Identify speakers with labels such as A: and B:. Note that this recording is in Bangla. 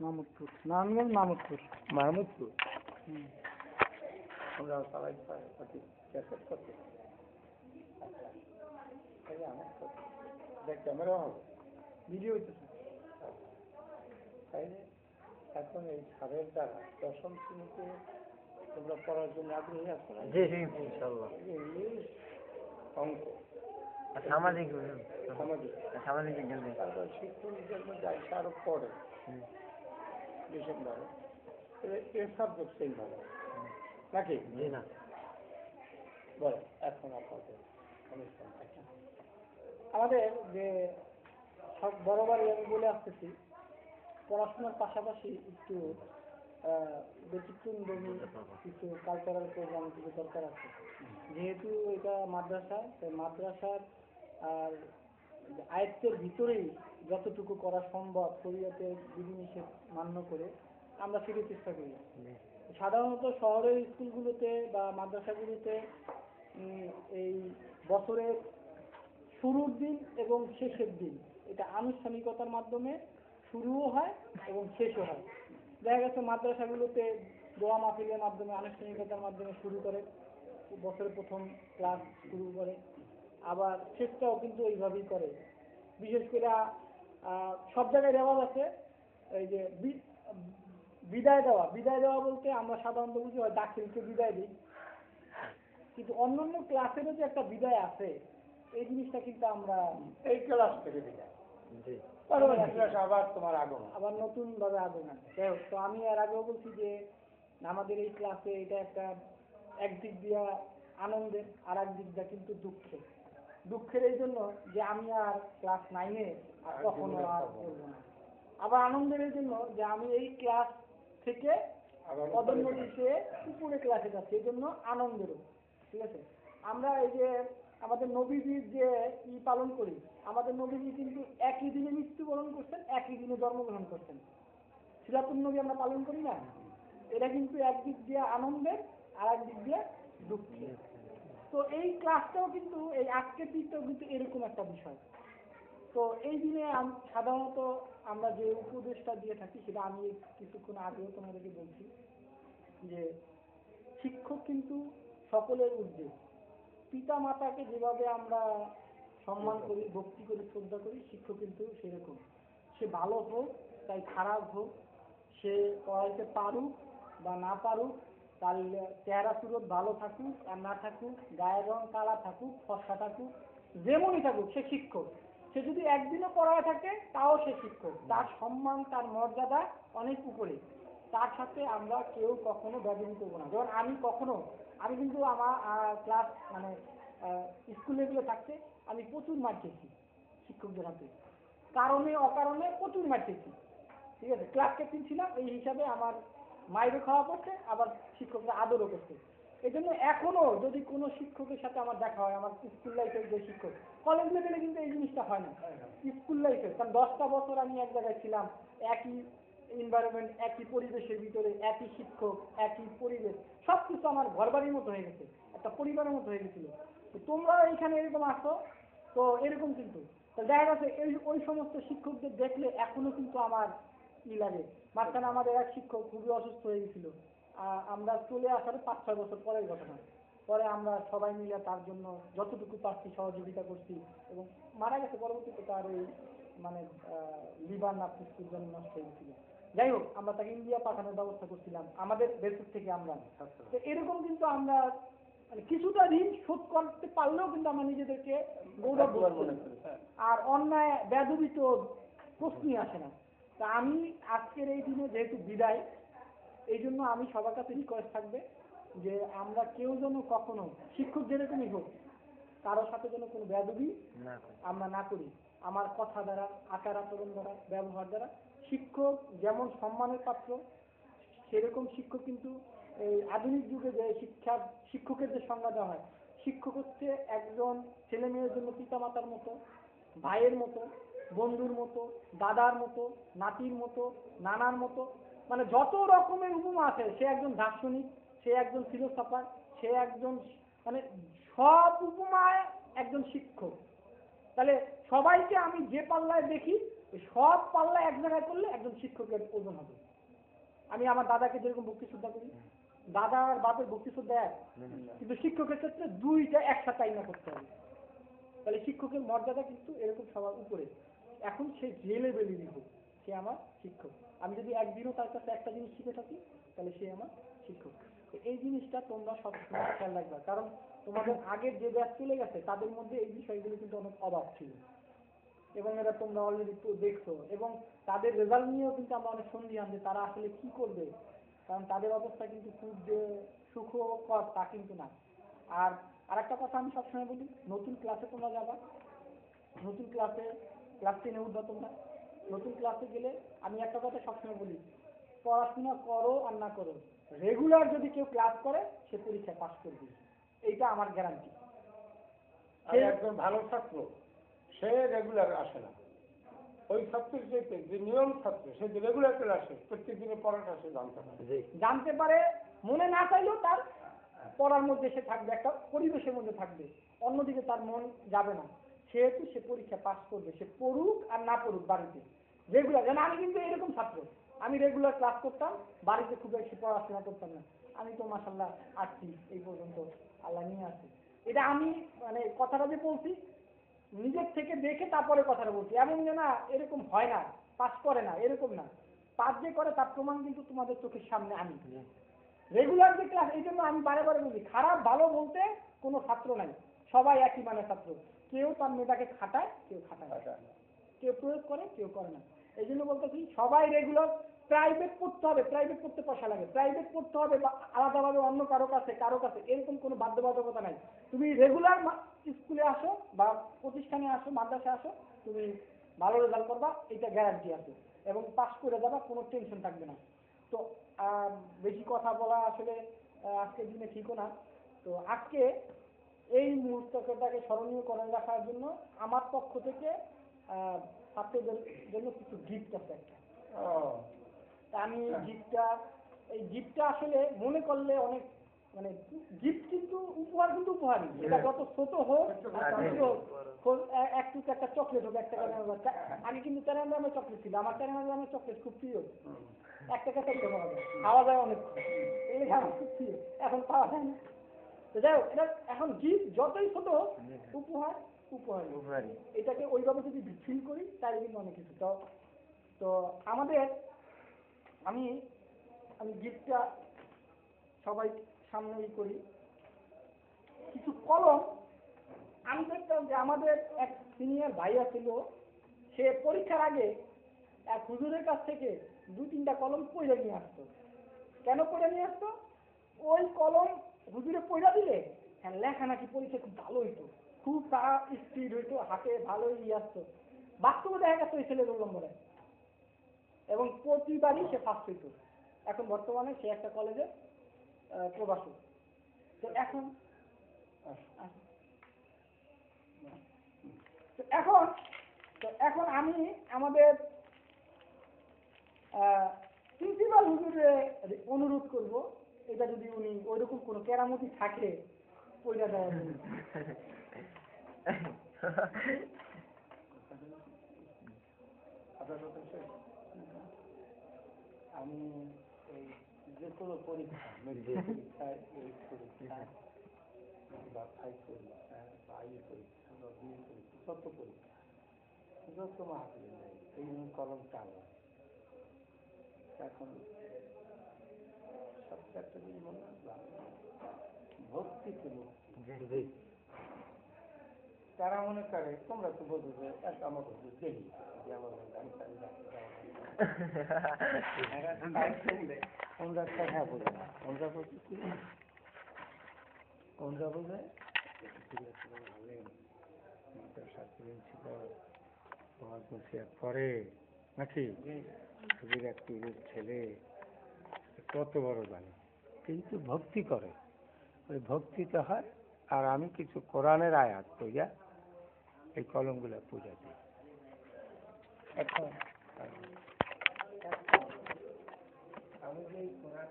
A: মাহমুদপুর, নারায়ণগঞ্জ মাহমুদপুর।
B: মাহমুদপুর। আমরা সবাই ক্যাসেট করতে ক্যামেরা হবে,
A: ভিডিও হইতেছে।
B: তাই এখন এই সারের দ্বারা দশম শ্রেণীতে তোমরা পড়ার জন্য আগ্রহী আছো?
C: জি জি ইনশাআল্লাহ।
B: ইংলিশ, অঙ্ক,
C: সামাজিক
B: সামাজিক,
C: সামাজিক বিজ্ঞান।
B: তারপর শিক্ষকদের মধ্যে আইসা আরো পড়ে বিশেষভাবে এ সাবজেক্ট সেই ভাবে নাকি?
C: জি না
B: বলো এখন আপনাদের অনুষ্ঠান থাকে।
A: আমাদের যে সব বরাবরই আমি বলে আসতেছি, পড়াশোনার পাশাপাশি একটু ব্যতিক্রমধর্মী কিছু কালচারাল প্রোগ্রাম কিছু দরকার আছে। যেহেতু এটা মাদ্রাসা, তাই মাদ্রাসার আর আয়ত্তের ভিতরেই যতটুকু করা সম্ভব শরীয়তের বিধিনিষেধ মান্য করে আমরা সেটার চেষ্টা করি। সাধারণত শহরের স্কুলগুলোতে বা মাদ্রাসাগুলোতে এই বছরের শুরুর দিন এবং শেষের দিন এটা আনুষ্ঠানিকতার মাধ্যমে শুরুও হয় এবং শেষও হয়। দেখা গেছে মাদ্রাসাগুলোতে দোয়া মাহফিলের মাধ্যমে আনুষ্ঠানিকতার মাধ্যমে শুরু করে, বছরের প্রথম ক্লাস শুরু করে, আবার শেষটাও কিন্তু এইভাবেই করে। বিশেষ করে সব জায়গায় রেওয়াজ আছে এই যে বিদায় দেওয়া বলতে আমরা সাধারণত বুঝি হয় দাখিলকে বিদায় দিই, কিন্তু অন্যান্য ক্লাসেরও যে একটা বিদায় আছে এই জিনিসটা কিন্তু আমরা
B: এই ক্লাস থেকে বিদায়, আবার তোমার আগমন,
A: আবার নতুন ভাবে আগমন। তো আমি এর আগেও বলছি যে আমাদের এই ক্লাসে এটা একটা একদিক দিয়া আনন্দের, আর একদিক দিয়া কিন্তু দুঃখের এই জন্য যে আমি আর ক্লাস 9-এ আর কখনো আর করবো না। আবার আনন্দের এই জন্য যে আমি এই ক্লাস থেকে পদোন্নতি পেয়ে উপরে ক্লাসে যাচ্ছি, এই জন্য আনন্দেরও। ঠিক আছে, আমরা এই যে আমাদের নবীজির যে পালন করি, আমাদের নবীজি কিন্তু একই দিনে মৃত্যুবরণ করছেন, একই দিনে জন্মগ্রহণ করছেন। সিরাতুন নবী আমরা পালন করি না, এটা কিন্তু একদিক দিয়ে আনন্দের আর একদিক দিয়ে দুঃখের। তো এই ক্লাসটাও কিন্তু এই আজকের দিকটাও কিন্তু এরকম একটা বিষয়। তো এই দিনে সাধারণত আমরা যে উপদেশটা দিয়ে থাকি সেটা আমি কিছুক্ষণ আগেও তোমাদেরকে বলছি যে শিক্ষক কিন্তু সকলের ঊর্ধ্বে। পিতা মাতাকে যেভাবে আমরা সম্মান করি, ভক্তি করি, শ্রদ্ধা করি, শিক্ষক কিন্তু সেরকম। সে ভালো হোক তাই খারাপ হোক, সে পড়াইতে পারুক বা না পারুক, তার চেহারা সুরত ভালো থাকুক আর না থাকুক, গায়ের রং কালা থাকুক ফর্সা থাকুক, যেমনই থাকুক, সে শিক্ষক। সে যদি একদিনও পড়ায় থাকে তাও সে শিক্ষক। তার সম্মান, তার মর্যাদা অনেক উপরে। তার সাথে আমরা কেউ কখনো ব্যবহার করবো না। যেমন আমি কিন্তু আমার ক্লাস স্কুল লেভেলে থাকতে আমি প্রচুর মার খেয়েছি শিক্ষকদের হাতে, কারণে অকারণে প্রচুর মার খেয়েছি। ঠিক আছে, ক্লাস ক্যাপ্টেন ছিলাম, এই হিসাবে আমার মাইরও খাওয়া পড়ছে, আবার শিক্ষকরা আদরও করছে। এই জন্য এখনো যদি কোনো শিক্ষকের সাথে আমার দেখা হয়, আমার স্কুল লাইফের যে শিক্ষক, কলেজ লেভেলে কিন্তু এই জিনিসটা হয় না, স্কুল লাইফে। কারণ 10টা বছর আমি এক জায়গায় ছিলাম, একই এনভায়রনমেন্ট, একই পরিবেশের ভিতরে, একই শিক্ষক, একই পরিবেশ, সবকিছু আমার ঘরবাড়ির মতো হয়ে গেছে, একটা পরিবারের মতো হয়ে গেছিল। তোমরা এখানে এরকম আসো, তো এরকম কিন্তু দেখা গেছে ওই সমস্ত শিক্ষকদের দেখলে এখনো কিন্তু আমার লাগে। মাঝখানে আমাদের এক শিক্ষক খুবই অসুস্থ হয়ে গেছিল, আমরা চলে আসার 5-6 বছর পরের ঘটনা। পরে আমরা সবাই মিলে তার জন্য যতটুকু পারছি সহযোগিতা করছি এবং মারা গেছে। পরবর্তীতে তার ওই লিভার না ফুসফুস জন্য নষ্ট হয়ে গেছিল। যাই হোক, আমরা তাকে ইন্ডিয়া পাঠানোর ব্যবস্থা করছিলাম আমাদের দেশের থেকে। আমরা তো এরকম কিন্তু আমরা কিছুটা ঋণ শোধ করতে পারলেও কিন্তু আমরা নিজেদেরকে গৌরব মনে করি, আর অন্যায় বেদবি তো প্রশ্নই আসে না। তা আমি আজকের এই দিনে যেহেতু বিদায়, এই জন্য আমি সবার কাছে রিকোয়েস্ট থাকবে যে আমরা কেউ যেন কখনো, শিক্ষক যেরকমই হোক, কারোর সাথে যেন কোনো বেদবি আমরা না করি। আমার কথা দ্বারা, আচার আচরণ দ্বারা, ব্যবহার দ্বারা। শিক্ষক যেমন সম্মানের পাত্র, সেরকম শিক্ষক কিন্তু এই আধুনিক যুগে যে শিক্ষকের যে সংজ্ঞা দেওয়া হয়, শিক্ষক হচ্ছে একজন ছেলে মেয়ের জন্য পিতামাতার মতো, ভাইয়ের মতো, বন্ধুর মতো, দাদার মতো, নাতির মতো, নানার মতো, মানে যত রকমের উপমা আছে। সে একজন দার্শনিক, সে একজন ফিলোসফার, সে একজন সব উপমায় একজন শিক্ষক। তাহলে সবাইকে আমি যে পাল্লায় দেখি এই সব পাল্লা এক জায়গায় করলে একজন শিক্ষকের ওজন হবে। আমি আমার দাদাকে যেরকম ভক্তি শ্রদ্ধা করি, দাদা আর বাপের ভক্তি শ্রদ্ধা এক, কিন্তু শিক্ষকের ক্ষেত্রে দুইটা একসাথে আইনা করতে হবে। তাহলে শিক্ষকের মর্যাদা কিন্তু এরকম সবার উপরে। এখন সে যে লেভেলেরই হোক, সে আমার শিক্ষক। আমি যদি একদিনও তার কাছে একটা জিনিস শিখে থাকি, তাহলে সে আমার শিক্ষক। তো এই জিনিসটা তোমরা সবসময় খেয়াল রাখবা, কারণ তোমাদের আগের যে ব্যাচ চলে গেছে তাদের মধ্যে এই বিষয়গুলো কিন্তু অনেক অভাব ছিল, এবং এটা তোমরা অলরেডি দেখছো, এবং তাদের রেজাল্ট নিয়েও কিন্তু আমরা অনেক সন্দিহান যে তারা আসলে কি করবে, কারণ তাদের অবস্থা কিন্তু খুব যে সুখকর তা কিন্তু না। আর আরেকটা কথা আমি সবসময় বলি, নতুন ক্লাসে তোমরা যাবা, নতুন ক্লাস 10-এ উঠবা তোমরা, নতুন ক্লাসে গেলে আমি একটা কথা সবসময় বলি, পড়াশোনা করো আর না করো, রেগুলার যদি কেউ ক্লাস করে সে পরীক্ষায় পাস করবে, এইটা আমার গ্যারান্টি।
B: আর একজন ভালো ছাত্র সে রেগুলার আসে না, ওই ছাত্রের যে নিয়ম ছাত্র সে যে রেগুলার করে আসে, প্রত্যেক দিনে পড়াটা সে
A: জানতে পারে, মনে না চাইলেও তার পড়ার মধ্যে সে থাকবে, একটা পরিবেশের মধ্যে থাকবে, অন্যদিকে তার মন যাবে না, সেহেতু সে পরীক্ষা পাস করবে, সে পড়ুক আর না পড়ুক বাড়িতে রেগুলার। যেন আমি কিন্তু এরকম ছাত্র, আমি রেগুলার ক্লাস করতাম, বাড়িতে খুব বেশি পড়াশোনা করতাম না, আমি তো মাশাআল্লাহ আসছি এই পর্যন্ত, আল্লাহ নিয়ে আসি। এটা আমি মানে কথাটা যে বলছি নিজের থেকে দেখে তারপরে কথাটা বলছি, এমন যে না এরকম হয় না, পাস করে না, এরকম না। পাস যে করে তার প্রমাণ কিন্তু তোমাদের চোখের সামনে আমি। রেগুলার যে ক্লাস, এই জন্য আমি বারে বারে বলি, খারাপ ভালো বলতে কোনো ছাত্র নাই, সবাই একই মানের ছাত্র। কেউ তার মেধাকে খাটায়, কেউ খাটায় না, কেউ প্রয়োগ করে, কেউ করে না। এই জন্য বলতেছি সবাই রেগুলার। প্রাইভেট পড়তে হবে, প্রাইভেট পড়তে পয়সা লাগে, প্রাইভেট পড়তে হবে বা আলাদাভাবে অন্য কারো কাছে, এরকম কোনো বাধ্যবাধকতা নাই। তুমি রেগুলার স্কুলে আসো বা প্রতিষ্ঠানে আসো, মাদ্রাসায় আসো, তুমি ভালো রেজাল্ট করবা, এটা গ্যারান্টি আছে, এবং পাস করে যাবা, কোনো টেনশন থাকবে না। তো বেশি কথা বলা আসলে আজকের দিনে ঠিকও না। তো আজকে এই মুহূর্তটাকে স্মরণীয় করে রাখার জন্য আমার পক্ষ থেকে ছাত্রদের জন্য কিছু গিফট আছে একটা। আমি এই গিফটটা আসলে মনে করলে অনেক মানে গিফট কিন্তু উপহার, কিন্তু উপহারই, এটা যত ছোট হোক একটু একটা চকলেট হোক, 1 টাকা দামের, আগে কিন্তু 4 দামের চকলেট ছিল, আমার 4 দামের চকলেট খুব প্রিয়, 1 টাকা চকলেট পাওয়া যায়, খাওয়া যায় অনেক, এই আমার খুব প্রিয়, এখন পাওয়া যায় না। তো যাই হোক, এটা এখন গিফট যতই ছোট উপহার উপহারই, এটাকে ওইভাবে যদি ফিল করি তাহলে কিন্তু অনেক কিছু। তো আমাদের আমি গিফটটা সবাই সামনে করি, কিছু কলম। আমি দেখতাম যে আমাদের এক সিনিয়র ভাইয়া ছিল, সে পরীক্ষার আগে এক হুজুরের কাছ থেকে 2-3টা কলম পয়সা নিয়ে আসতো। কেন পয়সা নিয়ে আসতো? ওই কলম হুজুরে পয়সা দিলে হ্যাঁ লেখা নাকি পরীক্ষা খুব ভালো হইতো, খুব তারা স্পিড হইতো, হাতে ভালোই আসতো। বাস্তবে দেখা গেছে ওই ছেলে 2 নম্বরে, এবং প্রতিবারই সে ফার্স্ট হইতো। এখন বর্তমানে সে একটা কলেজে প্রভাষক। তো এখন আমি আমাদের প্রিন্সিপাল হুজুরে অনুরোধ করব, এটা যদি উনি ওইরকম কোনো কেরামতি থাকে ওইটা দেওয়ার জন্য।
B: আমি এই যে কোনো পরীক্ষা, বা ফাইভ পরীক্ষা বা আইএ পরীক্ষা বা বিএ পরীক্ষা, যত পরীক্ষা যত মাহাতিল নেই এই কলম চালা। এখন সবচেয়ে একটা জিনিস মনে রাখলাম, ভক্তিতে মুক্তি। তারা মনে করে, তোমরা তো বোঝো যে আমার দেখি যে আমার গাড়ি চালি আমরা কথা বোঝে না, আমরা বলছি কি আমরা বোঝে পরে নাকি একটু ছেলে কত বড় জানে, কিন্তু ভক্তি করে, ওই ভক্তিতে হয়। আর আমি কিছু কোরআনের আয়াত পূজা, এই কলমগুলা পূজা দিই। এখন আমি যে কোরআন